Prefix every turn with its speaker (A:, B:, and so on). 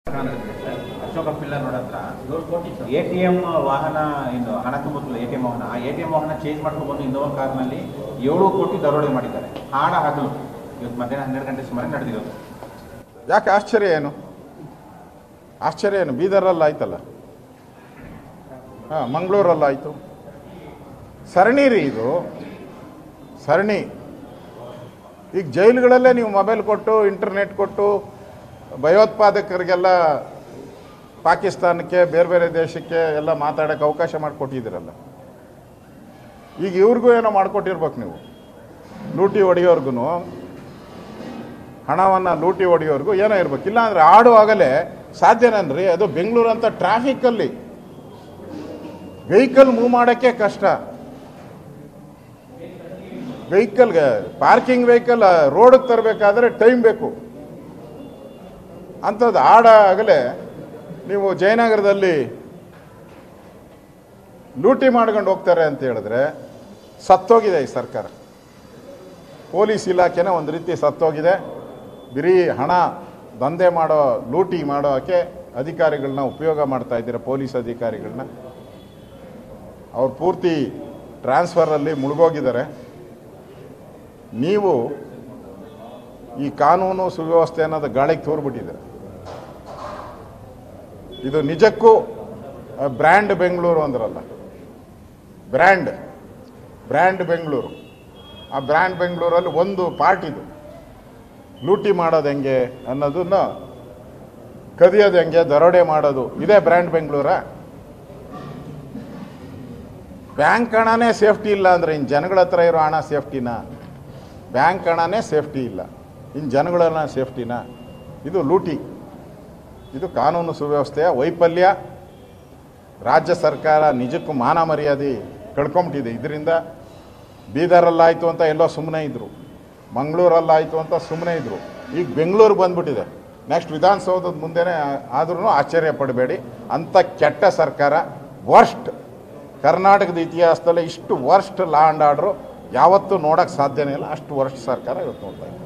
A: Ashoka pillar road ಹತ್ರ ATM ವಾಹನ ಇನ್ನು ಹಣ ತುಂಬುತ್ತಿಲ್ಲ ATM ವಾಹನ. ಆ ATM ವಾಹನ ಚೇಂಜ್ ಮಾಡ್ಕೊಂಡು ಬಂದು ಇನ್ನೋವಾ ಕಾರ್ನಲ್ಲಿ 7 ಕೋಟಿ ದರೋಡೆ ಮಾಡಿದ್ದಾರೆ. ಹಾಡ ಹಗಲು ಇವತ್ತು ಮಧ್ಯಾಹ್ನ 12 ಗಂಟೆ ಸುಮಾರು ನಡೆದಿರೋದು.
B: ಯಾಕೆ ಆಶ್ಚರ್ಯ ಏನು? ಆಶ್ಚರ್ಯ ಏನು? ಬೀದರಲ್ಲಿ ಆಯ್ತಲ್ಲ, ಹಾಂ, ಮಂಗಳೂರಲ್ಲಿ ಆಯಿತು. ಸರಣಿ ರೀ ಇದು, ಸರಣಿ. ಈಗ ಜೈಲುಗಳಲ್ಲೇ ನೀವು ಮೊಬೈಲ್ ಕೊಟ್ಟು ಇಂಟರ್ನೆಟ್ ಕೊಟ್ಟು ಭಯೋತ್ಪಾದಕರಿಗೆಲ್ಲ ಪಾಕಿಸ್ತಾನಕ್ಕೆ ಬೇರೆ ಬೇರೆ ದೇಶಕ್ಕೆ ಎಲ್ಲ ಮಾತಾಡೋಕ್ಕೆ ಅವಕಾಶ ಮಾಡಿಕೊಟ್ಟಿದ್ದೀರಲ್ಲ. ಈಗ ಇವ್ರಿಗೂ ಏನೋ ಮಾಡಿಕೊಟ್ಟಿರ್ಬೇಕು ನೀವು. ಲೂಟಿ ಹೊಡೆಯೋರ್ಗು, ಹಣವನ್ನು ಲೂಟಿ ಹೊಡೆಯೋರ್ಗು ಏನೋ ಇರ್ಬೇಕು. ಇಲ್ಲಾಂದರೆ ಆಡುವಾಗಲೇ ಸಾಧ್ಯನನ್ರಿ. ಅದು ಬೆಂಗಳೂರು ಅಂತ ಟ್ರಾಫಿಕ್ಕಲ್ಲಿ ವೆಹಿಕಲ್ ಮೂವ್ ಮಾಡೋಕ್ಕೆ ಕಷ್ಟ. ವೆಹಿಕಲ್ಗೆ ಪಾರ್ಕಿಂಗ್ ವೆಹಿಕಲ್ ರೋಡಿಗೆ ತರಬೇಕಾದ್ರೆ ಟೈಮ್ ಬೇಕು. ಅಂಥದ್ದು ಆಡಾಗಲೇ ನೀವು ಜಯನಗರದಲ್ಲಿ ಲೂಟಿ ಮಾಡ್ಕೊಂಡು ಹೋಗ್ತಾರೆ ಅಂತ ಹೇಳಿದ್ರೆ ಸತ್ತೋಗಿದೆ ಈ ಸರ್ಕಾರ. ಪೊಲೀಸ್ ಇಲಾಖೆನೇ ಒಂದು ರೀತಿ ಸತ್ತೋಗಿದೆ. ಬರೀ ಹಣ ದಂಧೆ ಮಾಡೋ, ಲೂಟಿ ಮಾಡೋಕ್ಕೆ ಅಧಿಕಾರಿಗಳನ್ನ ಉಪಯೋಗ ಮಾಡ್ತಾ ಇದ್ದೀರ. ಪೊಲೀಸ್ ಅಧಿಕಾರಿಗಳನ್ನ ಅವ್ರು ಪೂರ್ತಿ ಟ್ರಾನ್ಸ್ಫರಲ್ಲಿ ಮುಳುಗೋಗಿದ್ದಾರೆ. ನೀವು ಈ ಕಾನೂನು ಸುವ್ಯವಸ್ಥೆ ಅನ್ನೋದು ಗಾಳಿಗೆ ತೋರ್ಬಿಟ್ಟಿದ್ದಾರೆ. ಇದು ನಿಜಕ್ಕೂ ಬ್ರ್ಯಾಂಡ್ ಬೆಂಗಳೂರು ಅಂದ್ರಲ್ಲ, ಬ್ರ್ಯಾಂಡ್ ಬೆಂಗಳೂರು. ಆ ಬ್ರ್ಯಾಂಡ್ ಬೆಂಗಳೂರಲ್ಲಿ ಒಂದು ಪಾರ್ಟ್ ಇದು. ಲೂಟಿ ಮಾಡೋದು ಹೆಂಗೆ ಅನ್ನೋದನ್ನ, ಕದಿಯೋದು ಹೆಂಗೆ, ದರೋಡೆ ಮಾಡೋದು, ಇದೇ ಬ್ರ್ಯಾಂಡ್ ಬೆಂಗಳೂರ? ಬ್ಯಾಂಕ್ ಹಣನೇ ಸೇಫ್ಟಿ ಇಲ್ಲ ಅಂದರೆ ಇನ್ನು ಜನಗಳ ಹತ್ರ ಇರೋ ಹಣ ಸೇಫ್ಟಿನಾ? ಬ್ಯಾಂಕ್ ಹಣನೇ ಸೇಫ್ಟಿ ಇಲ್ಲ, ಇನ್ನು ಜನಗಳನ್ನ ಸೇಫ್ಟಿನಾ? ಇದು ಲೂಟಿ. ಇದು ಕಾನೂನು ಸುವ್ಯವಸ್ಥೆಯ ವೈಫಲ್ಯ. ರಾಜ್ಯ ಸರ್ಕಾರ ನಿಜಕ್ಕೂ ಮಾನ ಮರ್ಯಾದೆ ಕಳ್ಕೊಂಬಿಟ್ಟಿದೆ ಇದರಿಂದ. ಬೀದರಲ್ಲಾಯಿತು ಅಂತ ಎಲ್ಲೋ ಸುಮ್ಮನೆ ಇದ್ದರು, ಮಂಗಳೂರಲ್ಲಾಯಿತು ಅಂತ ಸುಮ್ಮನೆ ಇದ್ದರು. ಈಗ ಬೆಂಗಳೂರು ಬಂದ್ಬಿಟ್ಟಿದೆ. ನೆಕ್ಸ್ಟ್ ವಿಧಾನಸೌಧದ ಮುಂದೆನೇ ಆದ್ರೂ ಆಶ್ಚರ್ಯ ಪಡಬೇಡಿ. ಅಂಥ ಕೆಟ್ಟ ಸರ್ಕಾರ, ವರ್ಸ್ಟ್. ಕರ್ನಾಟಕದ ಇತಿಹಾಸದಲ್ಲೇ ಇಷ್ಟು ವರ್ಸ್ಟ್ ಲಾ ಆ್ಯಂಡ್ ಆರ್ಡ್ರು ಯಾವತ್ತೂ ನೋಡೋಕ್ಕೆ ಸಾಧ್ಯನೇ ಇಲ್ಲ. ಅಷ್ಟು ವರ್ಸ್ಟ್ ಸರ್ಕಾರ ಇವತ್ತು ನೋಡ್ತಾ ಇದೆ.